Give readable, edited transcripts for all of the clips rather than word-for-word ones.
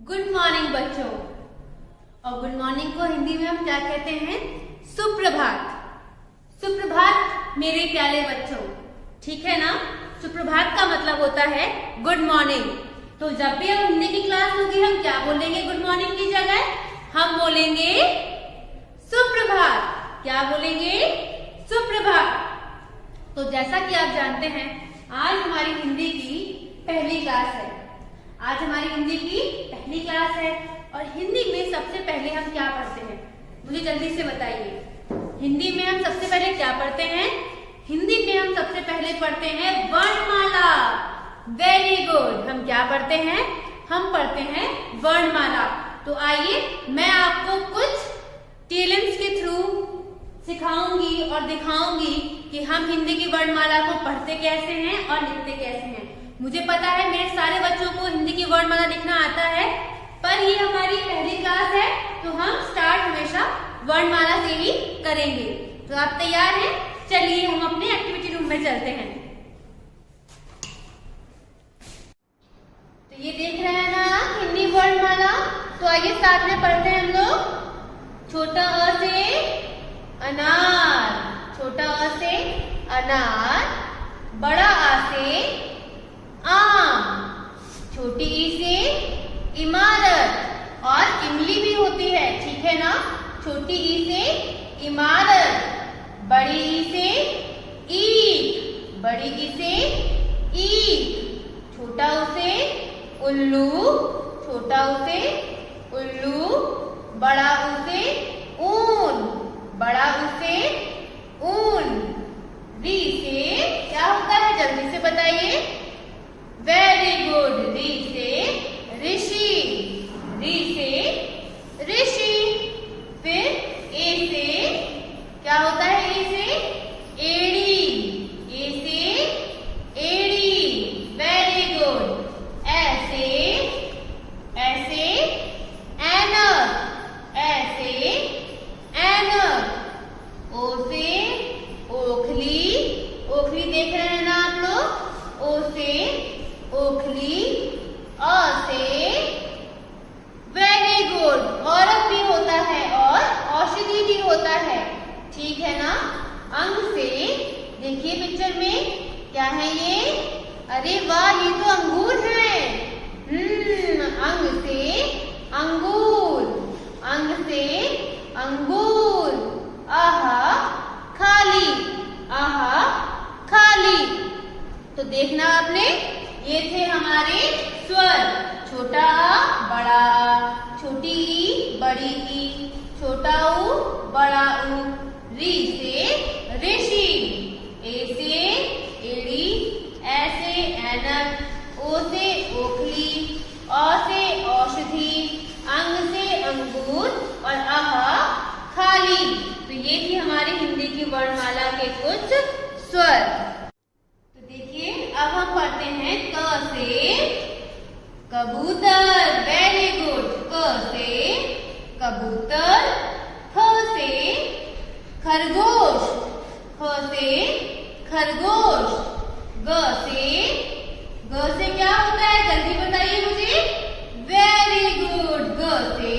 Good morning बच्चों। और good morning को हिंदी में हम क्या कहते हैं? सुप्रभात। सुप्रभात मेरे प्यारे बच्चों, ठीक है ना? सुप्रभात का मतलब होता है गुड मॉर्निंग। तो जब भी हम हिंदी की क्लास होगी हम क्या बोलेंगे? गुड मॉर्निंग की जगह हम बोलेंगे सुप्रभात। क्या बोलेंगे? सुप्रभात। तो जैसा कि आप जानते हैं आज हमारी हिंदी की पहली क्लास है। आज हमारी हिंदी की पहली क्लास है और हिंदी में सबसे पहले हम क्या पढ़ते हैं? मुझे जल्दी से बताइए। हिंदी में हम सबसे पहले क्या पढ़ते हैं? हिंदी में हम सबसे पहले पढ़ते हैं वर्णमाला। Very good. हम क्या पढ़ते हैं? हम पढ़ते हैं वर्णमाला। तो आइए मैं आपको कुछ टीएलएम्स के थ्रू सिखाऊंगी और दिखाऊंगी कि हम हिंदी की वर्णमाला को पढ़ते कैसे हैं और लिखते कैसे हैं। मुझे पता है मेरे सारे बच्चों को हिंदी की वर्णमाला लिखना आता है, पर ये हमारी पहली क्लास है तो हम स्टार्ट हमेशा वर्णमाला से ही करेंगे। तो आप तैयार हैं? चलिए हम अपने एक्टिविटी रूम में चलते हैं। तो ये देख रहे हैं ना हिंदी वर्णमाला। तो आइए साथ में पढ़ते हैं हम लोग। छोटा अ से अनार, छोटा अ से अनार, बड़ा आ से आम, छोटी ई से इमारत, और इमली भी होती है, ठीक है ना? छोटी ई से इमारत, बड़ी ई से ईख, बड़ी ई से ईख, छोटा ऊ से उल्लू, छोटा ऊ से उल्लू, बड़ा ऊ से ऊन, बड़ा ऊ से ऊन, री से क्या होता है? जल्दी से बताइए। Very good. री से ऋषि, री से ऋषि। फिर ए से क्या होता है? ए से एड़ी, ए से एड़ी। Very good. ऐसे ऐसे ऐनक, ऐसे ऐनक। ओ से ओखली, ओखली देख रहे हैं ना आप लोग? ओ से ओखली। अ से वेरी गुड, औरत भी होता है और औषधि भी होता है, ठीक है ना? अंग से देखिए पिक्चर में क्या है ये? अरे वाह, ये तो अंगूर है। अंग से अंगूर, अंग से अंगूर। आहा खाली, आहा खाली। तो देखना आपने, ये थे हमारे स्वर। छोटा आ, बड़ा आ, छोटी ई, बड़ी ई, छोटा ऊ, बड़ा ऊ। री से ऋषि, ए से एड़ी, ऐ से ऐनक, ओ से ओखली, औ से औषधि, अंग से अंगूर और आहा खाली। तो ये थी हमारी हिंदी की वर्णमाला के कुछ स्वर। तो देखिए अब हम पढ़ते हैं क से कबूतर। Very good. क से कबूतर, ख से खरगोश, ख से खरगोश, ग से क्या होता है? जल्दी बताइए मुझे। Very good. ग से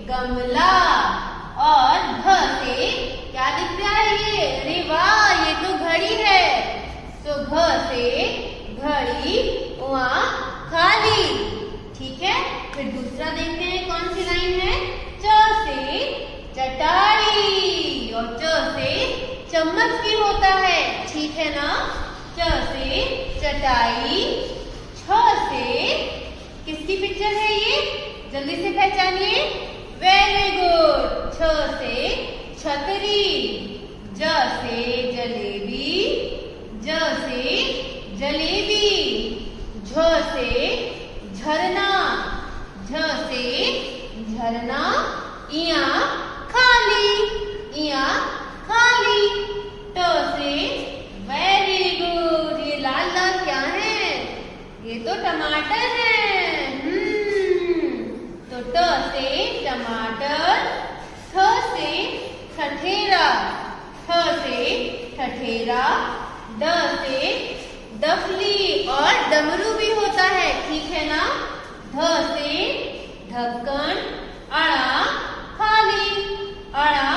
गमला। और घ से क्या दिख रहा है ये? अरे वाह, ये तो घड़ी है। तो घ से घड़ी, वहां खाली, ठीक है? फिर दूसरा देखते हैं कौन सी लाइन है? च से चटाई, और च से चम्मच भी होता है, ठीक है ना? च से चटाई। छ से किसकी पिक्चर है ये? जल्दी से पहचानिए। Very good. छ से छतरी, ज से जलेबी, ज से जलेबी, झ से झरना, झ से झरना। इया खाली, इया खाली। ट से वेरी गुड। ये लाल लाल क्या है? ये तो टमाटर है। तो ट से टमाटर। ठ से ठठेरा, ठ से ठठेरा। ड से डफली, और डमरू भी होता है, ठीक है ना? ध से ढक्कन, अड़ा खाली, अड़ा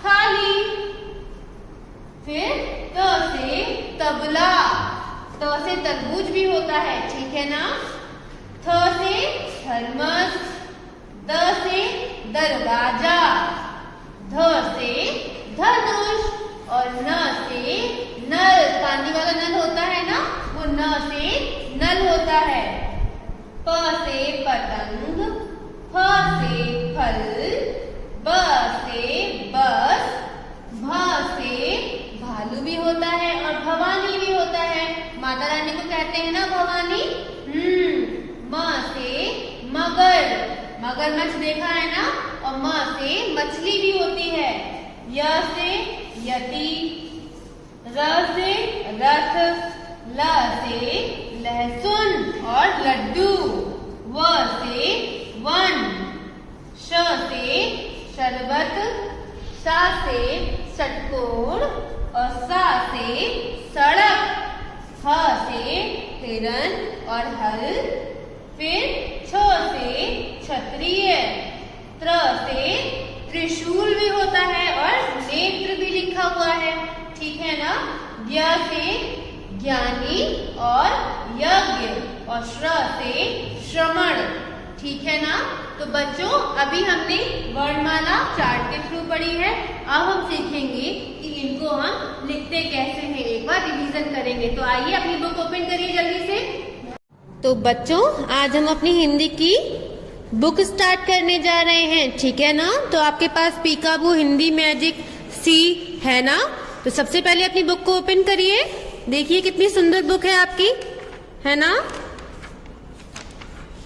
खाली। फिर त से तबला, त से तरबूज भी होता है, ठीक है ना। थ से थर्मस, द से दरवाजा, ध से धनुष और न से नल, पानी वाला नल होता है ना, वो न से नल होता है। प से पतंग, फ से फल, ब से बस, भ से भालू भी होता है और भवानी भी होता है। माता रानी को कहते हैं ना भवानी। म से मगर, मगरमच्छ देखा है ना, और म से मछली भी होती है। य से यति, र से रथ, ल से लहसुन और लड्डू, व से वन, श से शरबत, सा से षटकोण और सा से सड़क, ह से हिरन और हल। फिर छ से क्षत्रिय, त्र से त्रिशूल भी होता है और नेत्र भी लिखा हुआ है, ठीक है ना। य से ज्ञानी और यज्ञ और श्र से श्रमण, ठीक है ना। तो बच्चों अभी हमने वर्णमाला चार्ट के थ्रू पढ़ी है। अब हम सीखेंगे कि इनको हम लिखते कैसे हैं, एक बार रिवीजन करेंगे। तो आइए अपनी बुक ओपन करिए जल्दी से। तो बच्चों आज हम अपनी हिंदी की बुक स्टार्ट करने जा रहे हैं, ठीक है ना। तो आपके पास पीकाबू हिंदी मैजिक सी है ना। तो सबसे पहले अपनी बुक को ओपन करिए, देखिए कितनी सुंदर बुक है आपकी, है ना।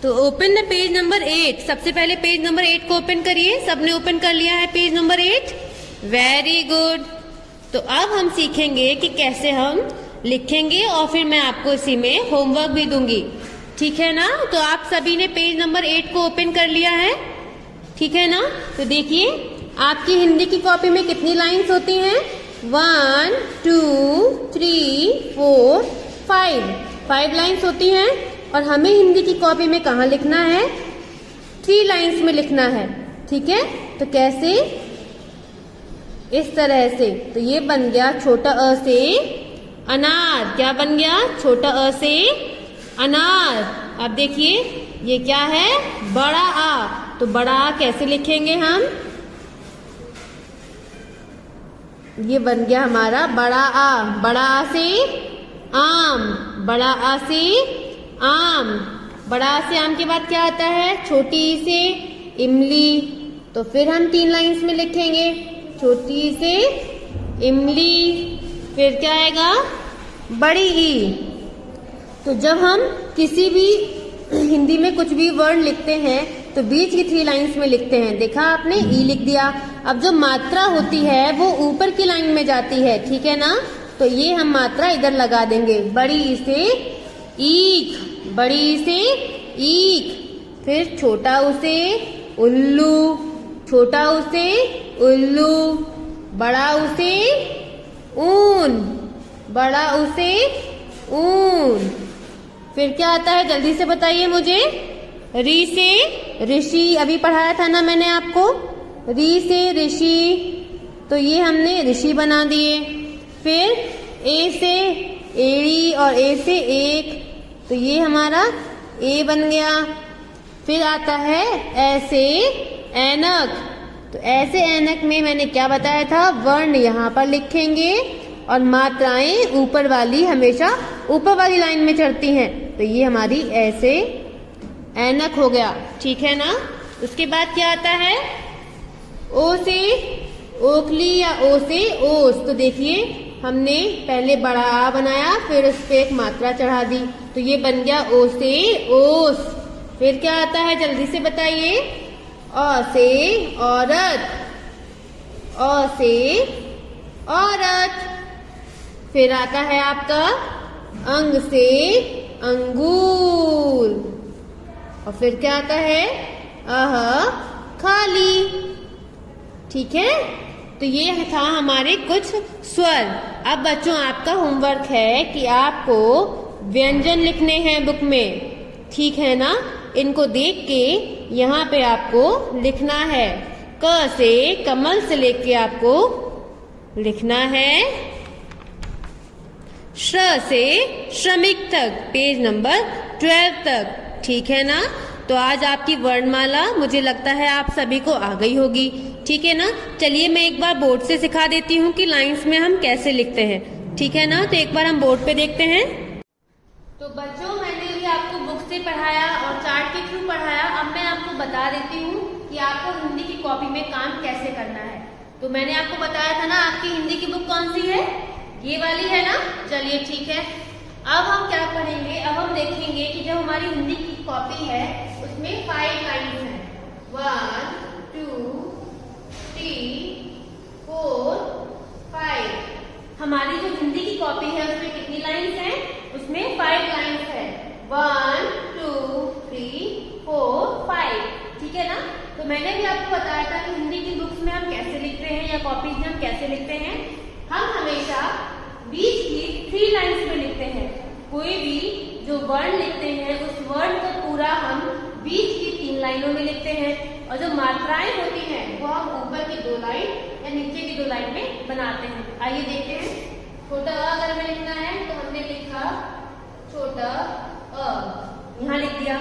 तो ओपन द पेज नंबर 8, सबसे पहले पेज नंबर 8 को ओपन करिए। सबने ओपन कर लिया है पेज नंबर 8, वेरी गुड। तो अब हम सीखेंगे कि कैसे हम लिखेंगे और फिर मैं आपको इसी में होमवर्क भी दूंगी, ठीक है ना। तो आप सभी ने पेज नंबर 8 को ओपन कर लिया है, ठीक है ना। तो देखिए आपकी हिंदी की कॉपी में कितनी लाइंस होती हैं, 1 2 3 4 5 लाइंस होती हैं। और हमें हिंदी की कॉपी में कहाँ लिखना है, 3 लाइंस में लिखना है, ठीक है। तो कैसे, इस तरह से। तो ये बन गया छोटा अ से अनार, क्या बन गया, छोटा अ से अनार। अब देखिए ये क्या है, बड़ा आ। तो बड़ा आ कैसे लिखेंगे हम, ये बन गया हमारा बड़ा आ। बड़ा आ से आम, बड़ा आ से आम। बड़ा आ से आम के बाद क्या आता है, छोटी ई से इमली। तो फिर हम 3 लाइंस में लिखेंगे, छोटी ई से इमली। फिर क्या आएगा, बड़ी ई। तो जब हम किसी भी हिंदी में कुछ भी वर्ड लिखते हैं तो बीच की 3 लाइंस में लिखते हैं, देखा आपने, ई लिख दिया। अब जो मात्रा होती है वो ऊपर की लाइन में जाती है, ठीक है ना। तो ये हम मात्रा इधर लगा देंगे, बड़ी ई से ईख, बड़ी ई से ईख। फिर छोटा ऊ से उल्लू, छोटा ऊ से उल्लू। बड़ा ऊ से ऊन, बड़ा ऊ से ऊन। फिर क्या आता है, जल्दी से बताइए मुझे। री से ऋषि, अभी पढ़ाया था ना मैंने आपको, री से ऋषि। तो ये हमने ऋषि बना दिए। फिर ए से एड़ी और ए से एक, तो ये हमारा ए बन गया। फिर आता है ऐसे ऐनक। तो ऐसे ऐनक में मैंने क्या बताया था, वर्ण यहाँ पर लिखेंगे और मात्राएं ऊपर वाली, हमेशा ऊपर वाली लाइन में चढ़ती हैं। तो ये हमारी ऐसे ऐनक हो गया, ठीक है ना। उसके बाद क्या आता है, ओ से ओखली या ओ से ओस। तो देखिए हमने पहले बड़ा आ बनाया, फिर उस पे एक मात्रा चढ़ा दी, तो ये बन गया ओ से ओस। फिर क्या आता है, जल्दी से बताइए। अ से औरत, अ से औरत। फिर आता है आपका अंग से अंगूर। और फिर क्या आता है, अह खाली, ठीक है। तो ये था हमारे कुछ स्वर। अब बच्चों आपका होमवर्क है कि आपको व्यंजन लिखने हैं बुक में, ठीक है ना। इनको देख के यहाँ पे आपको लिखना है। क से कमल से लेके आपको लिखना है श्र से श्रमिक तक, पेज नंबर 12 तक। ठीक है ना? तो आज आपकी वर्णमाला मुझे लगता है आप सभी को आ गई होगी। ठीक है ना? चलिए मैं एक बार बोर्ड से सिखा देती हूँ कि लाइंस में हम कैसे लिखते हैं। ठीक है ना? तो एक बार हम बोर्ड पे देखते हैं। तो बच्चों, मैंने भी आपको बुक से पढ़ाया और चार्ट के थ्रू पढ़ाया। अब मैं आपको बता देती हूँ कि आपको हिंदी की कॉपी में काम कैसे करना है। तो मैंने आपको बताया था ना, आपकी हिंदी की बुक कौन सी है? ये वाली है ना? चलिए ठीक है। अब हम क्या पढ़ेंगे? अब हम देखेंगे कि जो हमारी हिंदी की कॉपी है उसमें 5 लाइन्स हैं। 1 2 3 4 5। हमारी जो हिंदी की कॉपी है उसमें कितनी लाइन्स हैं? उसमें 5 लाइन्स है। 1 2 3 4 5। ठीक है ना? तो मैंने भी आपको बताया था कि हिंदी की बुक्स में हम कैसे लिखते हैं या कॉपीज में हम कैसे लिखते हैं। हम हमेशा बीच की 3 लाइन्स में लिखते हैं। कोई भी जो वर्ड लिखते हैं उस वर्ड को पूरा हम बीच की 3 लाइनों में लिखते हैं, और जो मात्राएं होती हैं वो हम ऊपर की 2 लाइन या नीचे की 2 लाइन में बनाते हैं। आइए देखते हैं। छोटा अ अगर हमें लिखना है तो हमने लिखा छोटा अ, यहाँ लिख दिया।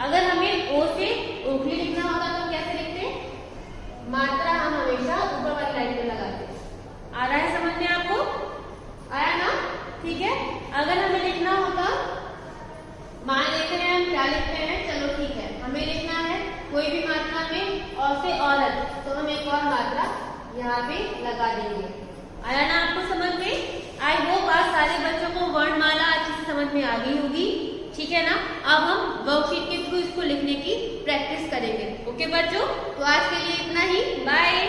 अगर हमें ओ से ओखली लिखना होता तो हम कैसे लिखते? मात्रा हम हमेशा ऊपर वाली लाइन में लगाते। आ रहा है समझ में आपको? आया ना? ठीक है। अगर हमें लिखना होगा, मान लेते हैं हम क्या लिखते हैं, चलो ठीक है, हमें लिखना है कोई भी मात्रा में और से औरत, तो हम एक और मात्रा यहाँ पे लगा देंगे। आया ना आपको समझ में? आई होप आज सारे बच्चों को वर्णमाला अच्छे से समझ में आ गई होगी। ठीक है ना? अब हम वर्कशीट के थ्रू इसको लिखने की प्रैक्टिस करेंगे। ओके बच्चों, तो आज के लिए इतना ही। बाय।